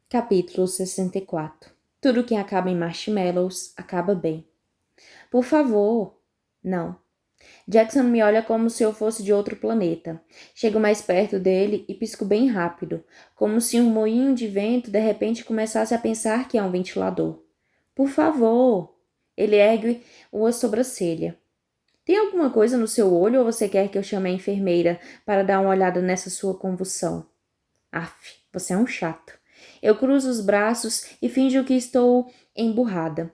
Capítulo 64. Tudo que acaba em marshmallows acaba bem. Por favor. Não. Jackson me olha como se eu fosse de outro planeta. Chego mais perto dele e pisco bem rápido, como se um moinho de vento de repente começasse a pensar que é um ventilador. Por favor. Ele ergue uma sobrancelha. Tem alguma coisa no seu olho ou você quer que eu chame a enfermeira para dar uma olhada nessa sua convulsão? Aff, você é um chato. Eu cruzo os braços e finjo que estou emburrada.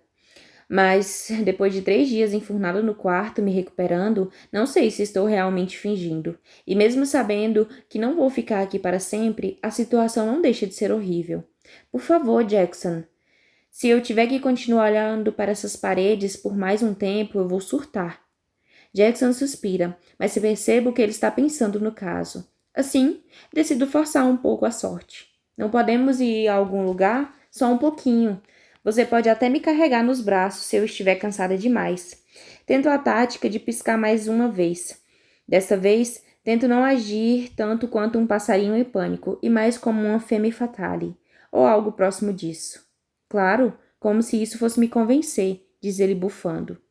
Mas, depois de 3 dias enfurnada no quarto, me recuperando, não sei se estou realmente fingindo. E mesmo sabendo que não vou ficar aqui para sempre, a situação não deixa de ser horrível. Por favor, Jackson. Se eu tiver que continuar olhando para essas paredes por mais um tempo, eu vou surtar. Jackson suspira, mas percebo que ele está pensando no caso. Assim, decido forçar um pouco a sorte. Não podemos ir a algum lugar? Só um pouquinho. Você pode até me carregar nos braços se eu estiver cansada demais. Tento a tática de piscar mais uma vez. Desta vez, tento não agir tanto quanto um passarinho em pânico, e mais como uma femme fatale, ou algo próximo disso. Claro, como se isso fosse me convencer, diz ele bufando.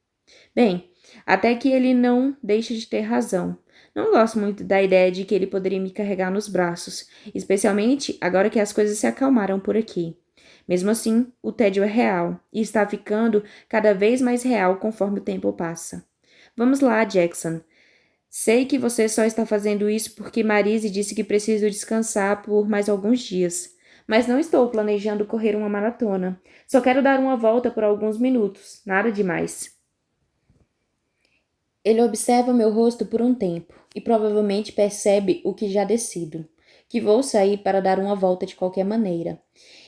Bem, até que ele não deixa de ter razão. Não gosto muito da ideia de que ele poderia me carregar nos braços, especialmente agora que as coisas se acalmaram por aqui. Mesmo assim, o tédio é real e está ficando cada vez mais real conforme o tempo passa. Vamos lá, Jackson. Sei que você só está fazendo isso porque Marise disse que preciso descansar por mais alguns dias. Mas não estou planejando correr uma maratona. Só quero dar uma volta por alguns minutos, nada demais. Ele observa meu rosto por um tempo e provavelmente percebe o que já decido, que vou sair para dar uma volta de qualquer maneira,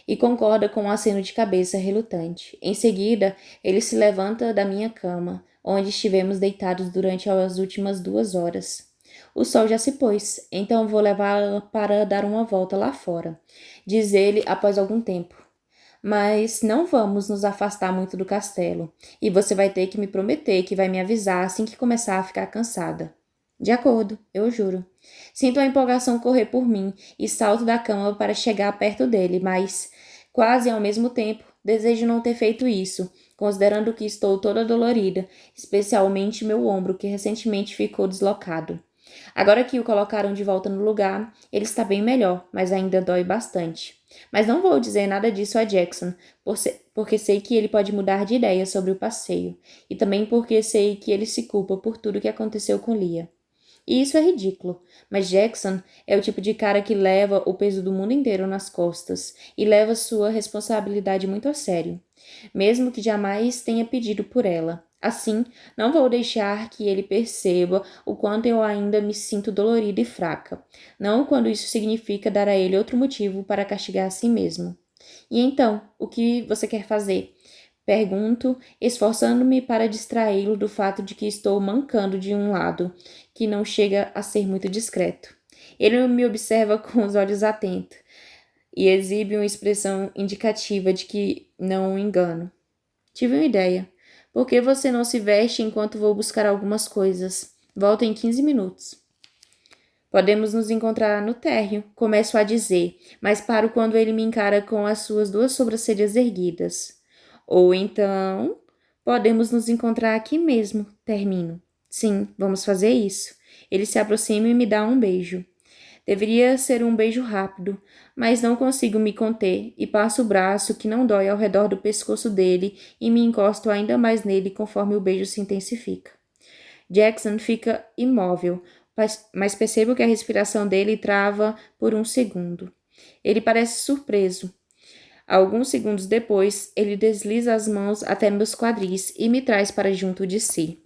e concorda com um aceno de cabeça relutante. Em seguida, ele se levanta da minha cama, onde estivemos deitados durante as últimas 2 horas. O sol já se pôs, então vou levá-la para dar uma volta lá fora, diz ele após algum tempo. Mas não vamos nos afastar muito do castelo, e você vai ter que me prometer que vai me avisar assim que começar a ficar cansada. De acordo, eu juro. Sinto a empolgação correr por mim e salto da cama para chegar perto dele, mas, quase ao mesmo tempo, desejo não ter feito isso, considerando que estou toda dolorida, especialmente meu ombro que recentemente ficou deslocado. Agora que o colocaram de volta no lugar, ele está bem melhor, mas ainda dói bastante. Mas não vou dizer nada disso a Jackson, porque sei que ele pode mudar de ideia sobre o passeio, e também porque sei que ele se culpa por tudo que aconteceu com Lia. E isso é ridículo, mas Jackson é o tipo de cara que leva o peso do mundo inteiro nas costas e leva sua responsabilidade muito a sério, mesmo que jamais tenha pedido por ela. Assim, não vou deixar que ele perceba o quanto eu ainda me sinto dolorida e fraca, não quando isso significa dar a ele outro motivo para castigar a si mesmo. E então, o que você quer fazer? Pergunto, esforçando-me para distraí-lo do fato de que estou mancando de um lado, que não chega a ser muito discreto. Ele me observa com os olhos atentos e exibe uma expressão indicativa de que não o engano. Tive uma ideia. Por que você não se veste enquanto vou buscar algumas coisas? Volto em 15 minutos. Podemos nos encontrar no térreo, começo a dizer, mas paro quando ele me encara com as suas 2 sobrancelhas erguidas. Ou então, podemos nos encontrar aqui mesmo, termino. Sim, vamos fazer isso. Ele se aproxima e me dá um beijo. Deveria ser um beijo rápido, mas não consigo me conter e passo o braço que não dói ao redor do pescoço dele e me encosto ainda mais nele conforme o beijo se intensifica. Jackson fica imóvel, mas percebo que a respiração dele trava por um segundo. Ele parece surpreso. Alguns segundos depois, ele desliza as mãos até meus quadris e me traz para junto de si.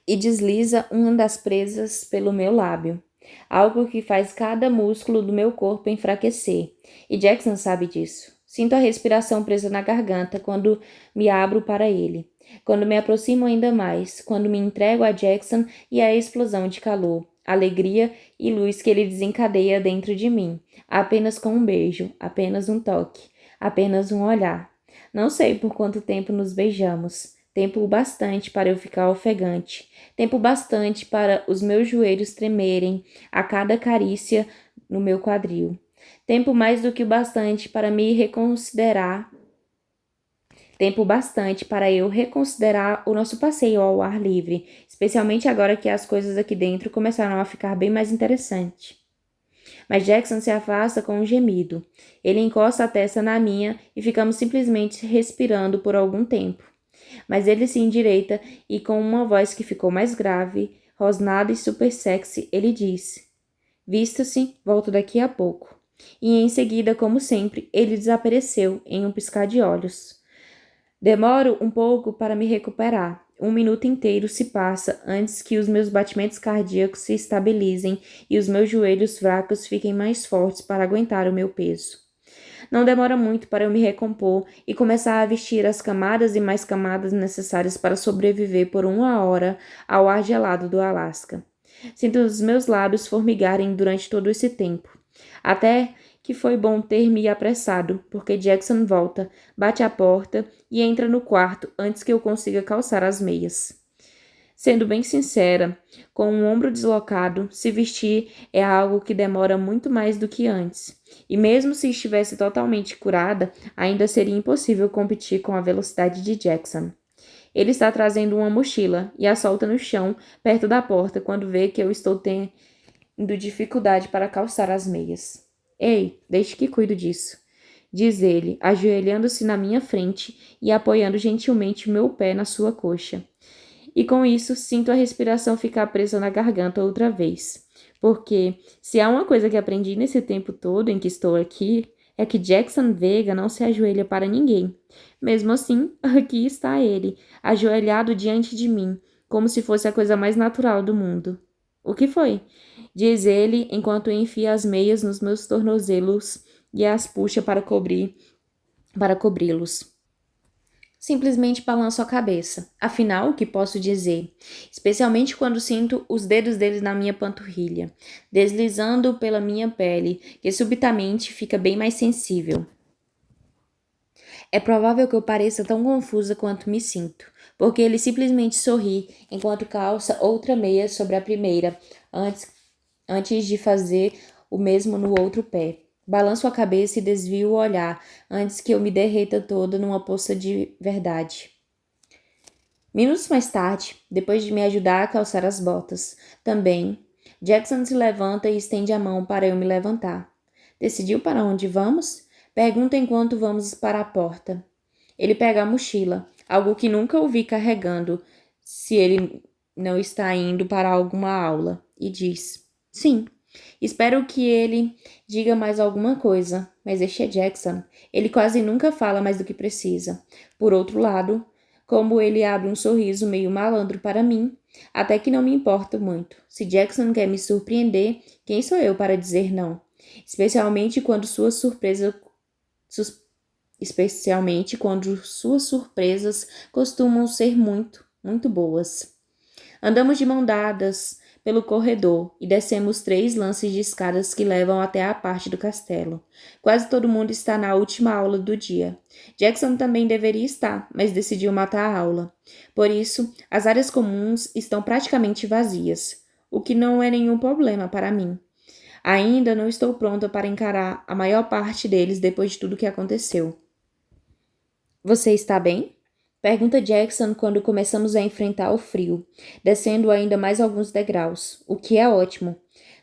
E desliza uma das presas pelo meu lábio, algo que faz cada músculo do meu corpo enfraquecer, e Jackson sabe disso. Sinto a respiração presa na garganta quando me abro para ele, quando me aproximo ainda mais, quando me entrego a Jackson e a explosão de calor, alegria e luz que ele desencadeia dentro de mim, apenas com um beijo, apenas um toque, apenas um olhar. Não sei por quanto tempo nos beijamos, tempo o bastante para eu ficar ofegante, tempo bastante para os meus joelhos tremerem a cada carícia no meu quadril. Tempo mais do que o bastante para me reconsiderar. Tempo bastante para eu reconsiderar o nosso passeio ao ar livre, especialmente agora que as coisas aqui dentro começaram a ficar bem mais interessantes. Mas Jackson se afasta com um gemido. Ele encosta a testa na minha e ficamos simplesmente respirando por algum tempo. Mas ele se endireita e, com uma voz que ficou mais grave, rosnada e super sexy, ele disse: Vista-se, volto daqui a pouco. E em seguida, como sempre, ele desapareceu em um piscar de olhos. Demoro um pouco para me recuperar. Um minuto inteiro se passa antes que os meus batimentos cardíacos se estabilizem e os meus joelhos fracos fiquem mais fortes para aguentar o meu peso. Não demora muito para eu me recompor e começar a vestir as camadas e mais camadas necessárias para sobreviver por 1 hora ao ar gelado do Alasca. Sinto os meus lábios formigarem durante todo esse tempo. Até que foi bom ter me apressado, porque Jackson volta, bate a porta e entra no quarto antes que eu consiga calçar as meias. Sendo bem sincera, com um ombro deslocado, se vestir é algo que demora muito mais do que antes. E mesmo se estivesse totalmente curada, ainda seria impossível competir com a velocidade de Jackson. Ele está trazendo uma mochila e a solta no chão, perto da porta, quando vê que eu estou tendo dificuldade para calçar as meias. Ei, deixe que cuido disso, diz ele, ajoelhando-se na minha frente e apoiando gentilmente o meu pé na sua coxa. E com isso, sinto a respiração ficar presa na garganta outra vez. Porque, se há uma coisa que aprendi nesse tempo todo em que estou aqui, é que Jackson Vega não se ajoelha para ninguém. Mesmo assim, aqui está ele, ajoelhado diante de mim, como se fosse a coisa mais natural do mundo. O que foi? Diz ele enquanto enfia as meias nos meus tornozelos e as puxa para cobri-los. Simplesmente balanço a cabeça. Afinal, o que posso dizer? Especialmente quando sinto os dedos dele na minha panturrilha, deslizando pela minha pele, que subitamente fica bem mais sensível. É provável que eu pareça tão confusa quanto me sinto, porque ele simplesmente sorri enquanto calça outra meia sobre a primeira, antes de fazer o mesmo no outro pé. Balanço a cabeça e desvio o olhar, antes que eu me derreta toda numa poça de verdade. Minutos mais tarde, depois de me ajudar a calçar as botas, também, Jackson se levanta e estende a mão para eu me levantar. Decidiu para onde vamos? Pergunta enquanto vamos para a porta. Ele pega a mochila, algo que nunca o vi carregando, se ele não está indo para alguma aula, e diz: Sim. Espero que ele diga mais alguma coisa, mas este é Jackson. Ele quase nunca fala mais do que precisa. Por outro lado, como ele abre um sorriso meio malandro para mim, até que não me importa muito. Se Jackson quer me surpreender, quem sou eu para dizer não? Especialmente quando suas surpresas costumam ser muito, muito boas. Andamos de mão dadas pelo corredor e descemos 3 lances de escadas que levam até a parte do castelo. Quase todo mundo está na última aula do dia. Jackson também deveria estar, mas decidiu matar a aula. Por isso, as áreas comuns estão praticamente vazias, o que não é nenhum problema para mim. Ainda não estou pronta para encarar a maior parte deles depois de tudo que aconteceu. Você está bem? Pergunta Jackson quando começamos a enfrentar o frio, descendo ainda mais alguns degraus, o que é ótimo.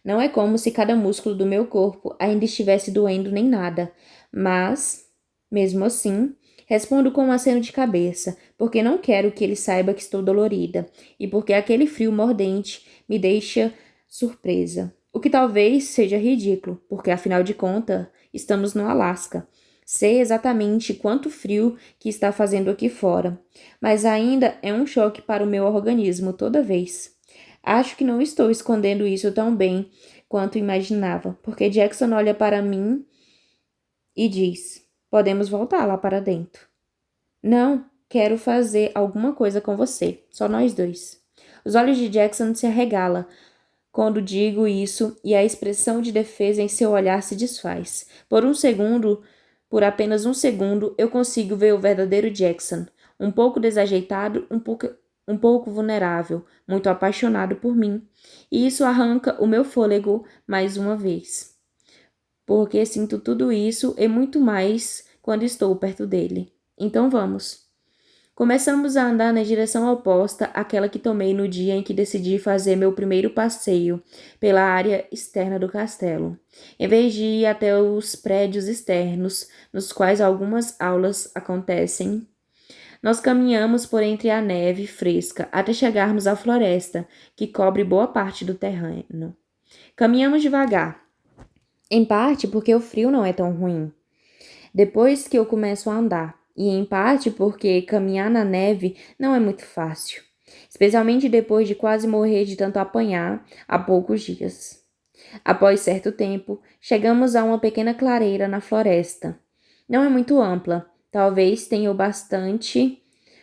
Não é como se cada músculo do meu corpo ainda estivesse doendo nem nada, mas, mesmo assim, respondo com um aceno de cabeça, porque não quero que ele saiba que estou dolorida, e porque aquele frio mordente me deixa surpresa. O que talvez seja ridículo, porque afinal de contas, estamos no Alasca. Sei exatamente quanto frio que está fazendo aqui fora, mas ainda é um choque para o meu organismo toda vez. Acho que não estou escondendo isso tão bem quanto imaginava, porque Jackson olha para mim e diz: Podemos voltar lá para dentro. Não, quero fazer alguma coisa com você, só nós dois. Os olhos de Jackson se arregalam quando digo isso e a expressão de defesa em seu olhar se desfaz. Por apenas um segundo, eu consigo ver o verdadeiro Jackson, um pouco desajeitado, um pouco vulnerável, muito apaixonado por mim, e isso arranca o meu fôlego mais uma vez. porque sinto tudo isso e muito mais quando estou perto dele. Então vamos. Começamos a andar na direção oposta àquela que tomei no dia em que decidi fazer meu primeiro passeio pela área externa do castelo, em vez de ir até os prédios externos, nos quais algumas aulas acontecem. Nós caminhamos por entre a neve fresca até chegarmos à floresta, que cobre boa parte do terreno. Caminhamos devagar, em parte porque o frio não é tão ruim depois que eu começo a andar, e em parte porque caminhar na neve não é muito fácil, especialmente depois de quase morrer de tanto apanhar há poucos dias. Após certo tempo, chegamos a uma pequena clareira na floresta. Não é muito ampla, talvez tenha o bastante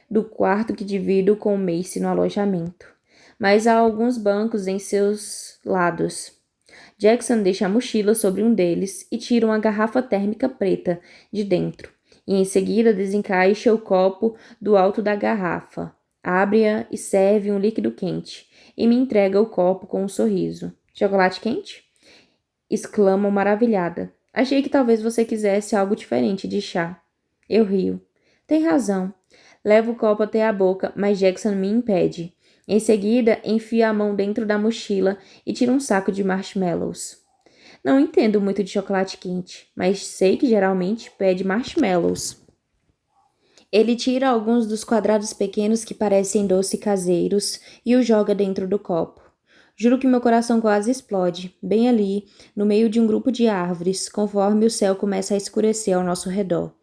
do quarto que divido com o Mace no alojamento, mas há alguns bancos em seus lados. Jackson deixa a mochila sobre um deles e tira uma garrafa térmica preta de dentro, e em seguida desencaixa o copo do alto da garrafa, abre-a e serve um líquido quente, e me entrega o copo com um sorriso. Chocolate quente? Exclamo maravilhada. Achei que talvez você quisesse algo diferente de chá. Eu rio. Tem razão. Levo o copo até a boca, mas Jackson me impede. Em seguida, enfia a mão dentro da mochila e tira um saco de marshmallows. Não entendo muito de chocolate quente, mas sei que geralmente pede marshmallows. Ele tira alguns dos quadrados pequenos que parecem doce caseiros e os joga dentro do copo. Juro que meu coração quase explode, bem ali, no meio de um grupo de árvores, conforme o céu começa a escurecer ao nosso redor.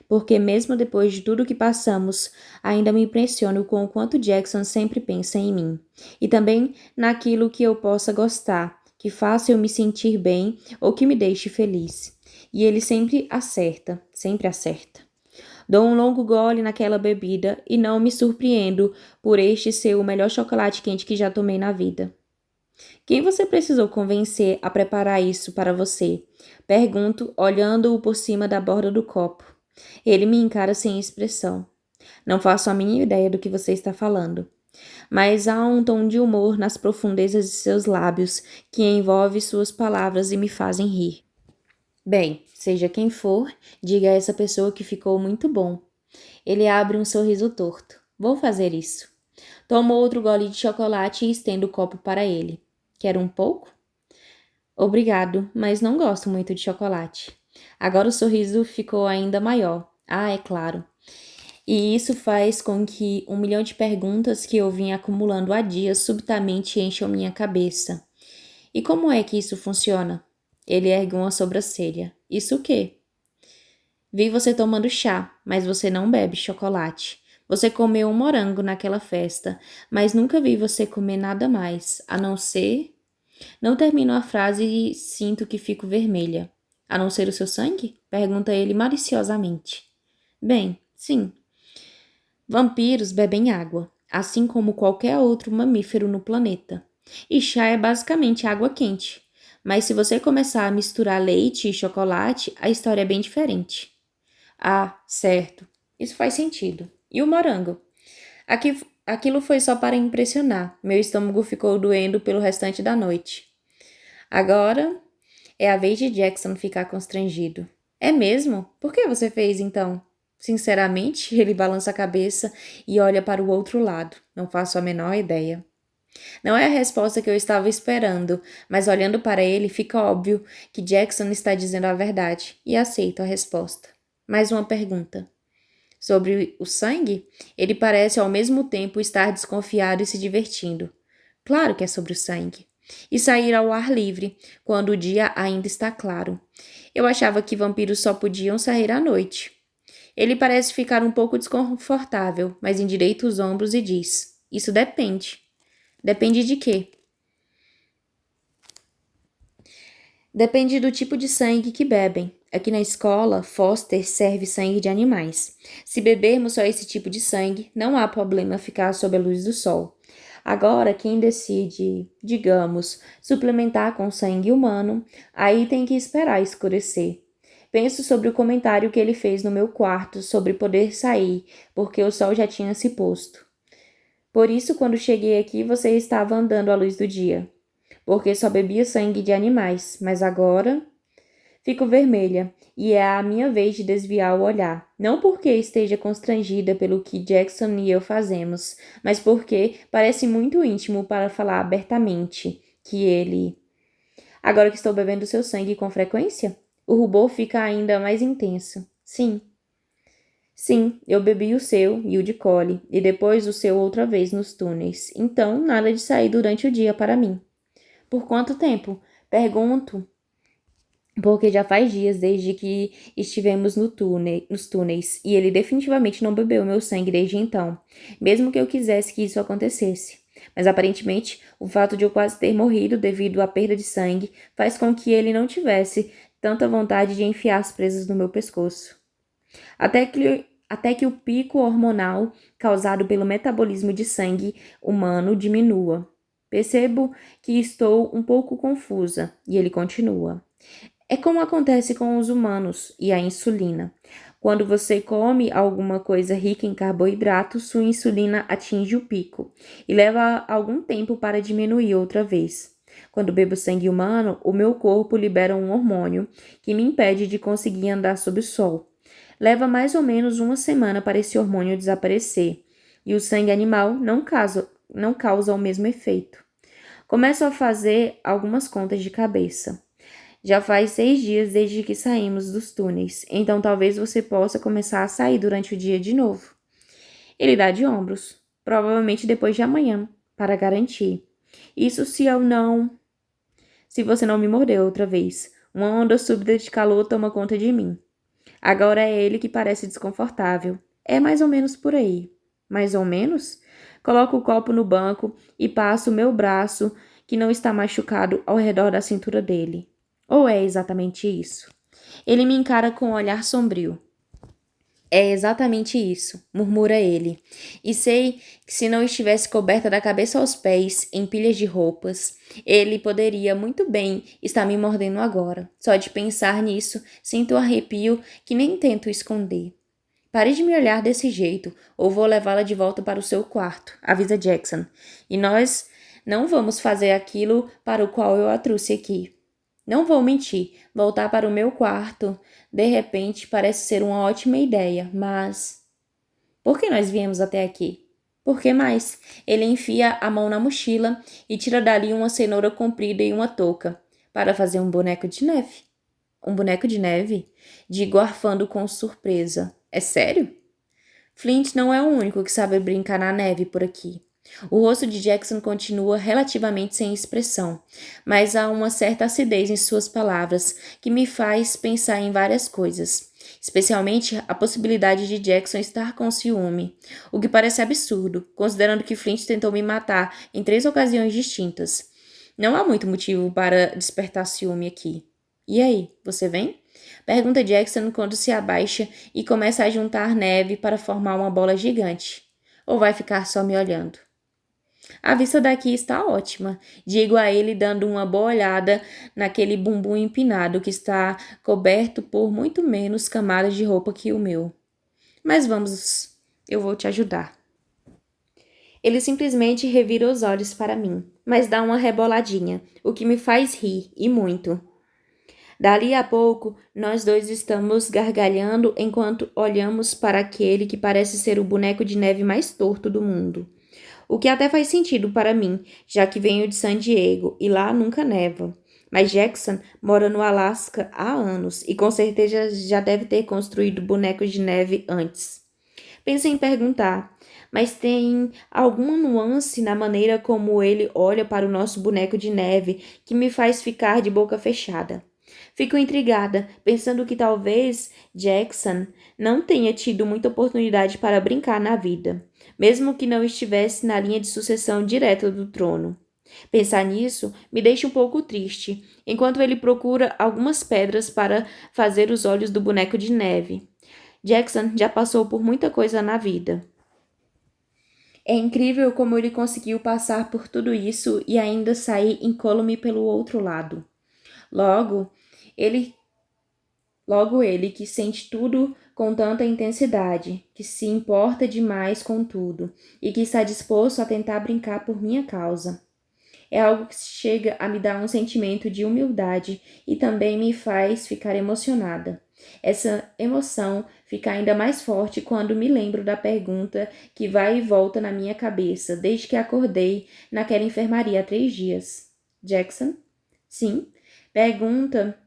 Porque mesmo depois de tudo que passamos, ainda me impressiono com o quanto Jackson sempre pensa em mim. E também naquilo que eu possa gostar, que faça eu me sentir bem ou que me deixe feliz. E ele sempre acerta, sempre acerta. Dou um longo gole naquela bebida e não me surpreendo por este ser o melhor chocolate quente que já tomei na vida. Quem você precisou convencer a preparar isso para você? Pergunto, olhando-o por cima da borda do copo. Ele me encara sem expressão. Não faço a mínima ideia do que você está falando. Mas há um tom de humor nas profundezas de seus lábios que envolve suas palavras e me fazem rir. Bem, seja quem for, diga a essa pessoa que ficou muito bom. Ele abre um sorriso torto. Vou fazer isso. Tomo outro gole de chocolate e estendo o copo para ele. Quer um pouco? Obrigado, mas não gosto muito de chocolate. Agora o sorriso ficou ainda maior. Ah, é claro. E isso faz com que 1 milhão de perguntas que eu vinha acumulando há dias subitamente encham minha cabeça. E como é que isso funciona? Ele ergue uma sobrancelha. Isso o quê? Vi você tomando chá, mas você não bebe chocolate. Você comeu um morango naquela festa, mas nunca vi você comer nada mais, a não ser... Não termino a frase e sinto que fico vermelha. A não ser o seu sangue? Pergunta ele maliciosamente. Bem, sim. Vampiros bebem água, assim como qualquer outro mamífero no planeta. E chá é basicamente água quente. Mas se você começar a misturar leite e chocolate, a história é bem diferente. Ah, certo. Isso faz sentido. E o morango? Aquilo foi só para impressionar. Meu estômago ficou doendo pelo restante da noite. Agora é a vez de Jackson ficar constrangido. É mesmo? Por que você fez então? Sinceramente, ele balança a cabeça e olha para o outro lado. Não faço a menor ideia. Não é a resposta que eu estava esperando, mas olhando para ele, fica óbvio que Jackson está dizendo a verdade e aceito a resposta. Mais uma pergunta. Sobre o sangue? Ele parece ao mesmo tempo estar desconfiado e se divertindo. Claro que é sobre o sangue. E sair ao ar livre, quando o dia ainda está claro. Eu achava que vampiros só podiam sair à noite. Ele parece ficar um pouco desconfortável, mas endireita os ombros e diz: Isso depende. Depende de quê? Depende do tipo de sangue que bebem. Aqui na escola, Foster serve sangue de animais. Se bebermos só esse tipo de sangue, não há problema ficar sob a luz do sol. Agora, quem decide, digamos, suplementar com sangue humano, aí tem que esperar escurecer. Penso sobre o comentário que ele fez no meu quarto sobre poder sair, porque o sol já tinha se posto. Por isso, quando cheguei aqui, você estava andando à luz do dia. Porque só bebia sangue de animais, mas agora... Fico vermelha e é a minha vez de desviar o olhar. Não porque esteja constrangida pelo que Jackson e eu fazemos, mas porque parece muito íntimo para falar abertamente que ele. Agora que estou bebendo seu sangue com frequência? O rubor fica ainda mais intenso. Sim. Sim, eu bebi o seu e o de Collie, e depois o seu outra vez nos túneis. Então, nada de sair durante o dia para mim. Por quanto tempo? Pergunto, porque já faz dias desde que estivemos nos túneis, e ele definitivamente não bebeu meu sangue desde então, mesmo que eu quisesse que isso acontecesse. Mas aparentemente, o fato de eu quase ter morrido devido à perda de sangue faz com que ele não tivesse tanta vontade de enfiar as presas no meu pescoço. Até que o pico hormonal causado pelo metabolismo de sangue humano diminua. Percebo que estou um pouco confusa, e ele continua. É como acontece com os humanos e a insulina. Quando você come alguma coisa rica em carboidratos, sua insulina atinge o pico e leva algum tempo para diminuir outra vez. Quando bebo sangue humano, o meu corpo libera um hormônio que me impede de conseguir andar sob o sol. Leva mais ou menos uma semana para esse hormônio desaparecer, e o sangue animal não causa o mesmo efeito. Começo a fazer algumas contas de cabeça. Já faz 6 dias desde que saímos dos túneis, então talvez você possa começar a sair durante o dia de novo. Ele dá de ombros, provavelmente depois de amanhã, para garantir. Isso se eu não. Se você não me mordeu outra vez. Uma onda súbita de calor toma conta de mim. Agora é ele que parece desconfortável. É mais ou menos por aí. Mais ou menos? Coloco o copo no banco e passo o meu braço, que não está machucado, ao redor da cintura dele. Ou é exatamente isso? Ele me encara com um olhar sombrio. É exatamente isso, murmura ele. E sei que se não estivesse coberta da cabeça aos pés, em pilhas de roupas, ele poderia muito bem estar me mordendo agora. Só de pensar nisso, sinto um arrepio que nem tento esconder. Pare de me olhar desse jeito, ou vou levá-la de volta para o seu quarto, avisa Jackson. E nós não vamos fazer aquilo para o qual eu a trouxe aqui. Não vou mentir, voltar para o meu quarto, de repente, parece ser uma ótima ideia, mas. Por que nós viemos até aqui? Por que mais? Ele enfia a mão na mochila e tira dali uma cenoura comprida e uma touca, para fazer um boneco de neve. Um boneco de neve? Digo arfando com surpresa. É sério? Flint não é o único que sabe brincar na neve por aqui. O rosto de Jackson continua relativamente sem expressão, mas há uma certa acidez em suas palavras que me faz pensar em várias coisas, especialmente a possibilidade de Jackson estar com ciúme, o que parece absurdo, considerando que Flint tentou me matar em 3 ocasiões distintas. Não há muito motivo para despertar ciúme aqui. E aí, você vem? Pergunta Jackson quando se abaixa e começa a juntar neve para formar uma bola gigante. Ou vai ficar só me olhando? A vista daqui está ótima, digo a ele dando uma boa olhada naquele bumbum empinado que está coberto por muito menos camadas de roupa que o meu. Mas vamos, eu vou te ajudar. Ele simplesmente revira os olhos para mim, mas dá uma reboladinha, o que me faz rir, e muito. Dali a pouco, nós dois estamos gargalhando enquanto olhamos para aquele que parece ser o boneco de neve mais torto do mundo. O que até faz sentido para mim, já que venho de San Diego e lá nunca neva. Mas Jackson mora no Alasca há anos e com certeza já deve ter construído bonecos de neve antes. Pensei em perguntar, mas tem alguma nuance na maneira como ele olha para o nosso boneco de neve que me faz ficar de boca fechada. Fico intrigada, pensando que talvez Jackson não tenha tido muita oportunidade para brincar na vida, mesmo que não estivesse na linha de sucessão direta do trono. Pensar nisso me deixa um pouco triste, enquanto ele procura algumas pedras para fazer os olhos do boneco de neve. Jackson já passou por muita coisa na vida. É incrível como ele conseguiu passar por tudo isso e ainda sair incólume pelo outro lado. Logo, ele Logo ele que sente tudo com tanta intensidade, que se importa demais com tudo e que está disposto a tentar brincar por minha causa. É algo que chega a me dar um sentimento de humildade e também me faz ficar emocionada. Essa emoção fica ainda mais forte quando me lembro da pergunta que vai e volta na minha cabeça desde que acordei naquela enfermaria há 3 dias. Jackson? Sim? Pergunta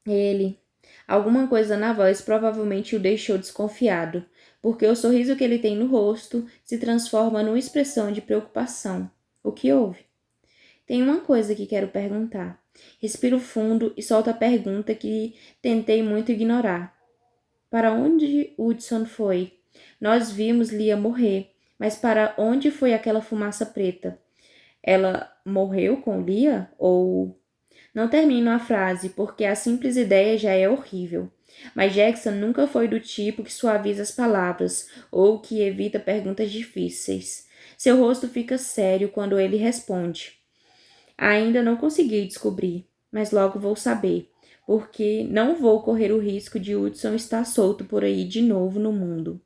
ele. Alguma coisa na voz provavelmente o deixou desconfiado, porque o sorriso que ele tem no rosto se transforma numa expressão de preocupação. O que houve? Tem uma coisa que quero perguntar. Respiro fundo e solto a pergunta que tentei muito ignorar. Para onde Hudson foi? Nós vimos Lia morrer, mas para onde foi aquela fumaça preta? Ela morreu com Lia? Ou... Não termino a frase, porque a simples ideia já é horrível. Mas Jackson nunca foi do tipo que suaviza as palavras ou que evita perguntas difíceis. Seu rosto fica sério quando ele responde. Ainda não consegui descobrir, mas logo vou saber, porque não vou correr o risco de Hudson estar solto por aí de novo no mundo.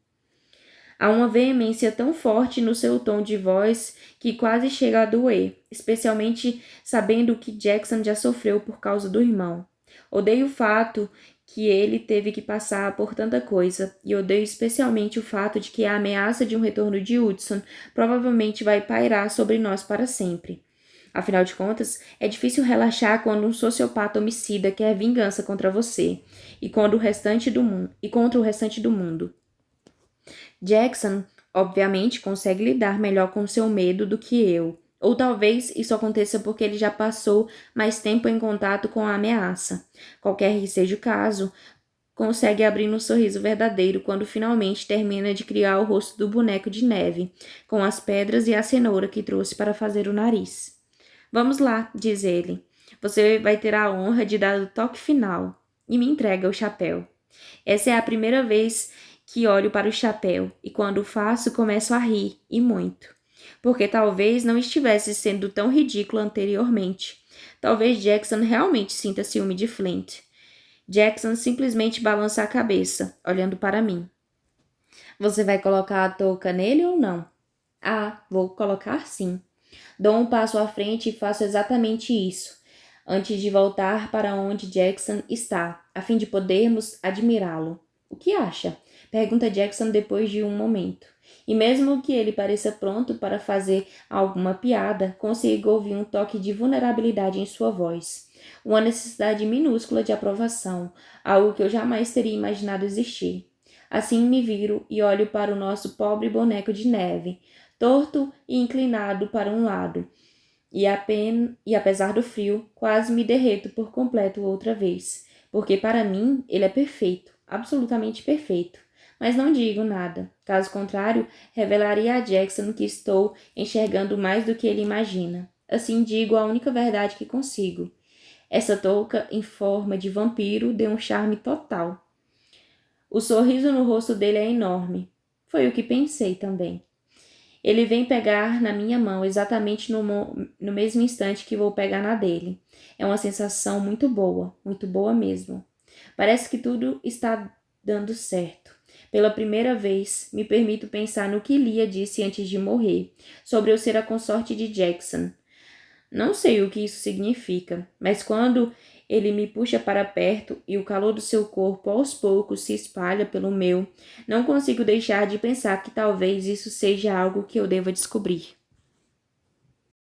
Há uma veemência tão forte no seu tom de voz que quase chega a doer, especialmente sabendo o que Jackson já sofreu por causa do irmão. Odeio o fato que ele teve que passar por tanta coisa, e odeio especialmente o fato de que a ameaça de um retorno de Hudson provavelmente vai pairar sobre nós para sempre. Afinal de contas, é difícil relaxar quando um sociopata homicida quer vingança contra você e quando o restante do mundo e contra o restante do mundo. Jackson, obviamente, consegue lidar melhor com seu medo do que eu. Ou talvez isso aconteça porque ele já passou mais tempo em contato com a ameaça. Qualquer que seja o caso, consegue abrir um sorriso verdadeiro quando finalmente termina de criar o rosto do boneco de neve, com as pedras e a cenoura que trouxe para fazer o nariz. Vamos lá, diz ele. Você vai ter a honra de dar o toque final. E me entrega o chapéu. Essa é a primeira vez que olho para o chapéu, e quando faço, começo a rir, e muito. Porque talvez não estivesse sendo tão ridículo anteriormente. Talvez Jackson realmente sinta ciúme de Flint. Jackson simplesmente balança a cabeça, olhando para mim. Você vai colocar a touca nele ou não? Ah, vou colocar sim. Dou um passo à frente e faço exatamente isso, antes de voltar para onde Jackson está, a fim de podermos admirá-lo. O que acha? Pergunta Jackson depois de um momento. E mesmo que ele pareça pronto para fazer alguma piada, consigo ouvir um toque de vulnerabilidade em sua voz. Uma necessidade minúscula de aprovação, algo que eu jamais teria imaginado existir. Assim me viro e olho para o nosso pobre boneco de neve, torto e inclinado para um lado, e apesar do frio, quase me derreto por completo outra vez, porque para mim ele é perfeito, absolutamente perfeito. Mas não digo nada. Caso contrário, revelaria a Jackson que estou enxergando mais do que ele imagina. Assim digo a única verdade que consigo. Essa touca em forma de vampiro deu um charme total. O sorriso no rosto dele é enorme. Foi o que pensei também. Ele vem pegar na minha mão exatamente no mesmo instante que vou pegar na dele. É uma sensação muito boa mesmo. Parece que tudo está dando certo. Pela primeira vez, me permito pensar no que Lia disse antes de morrer, sobre eu ser a consorte de Jackson. Não sei o que isso significa, mas quando ele me puxa para perto e o calor do seu corpo aos poucos se espalha pelo meu, não consigo deixar de pensar que talvez isso seja algo que eu deva descobrir.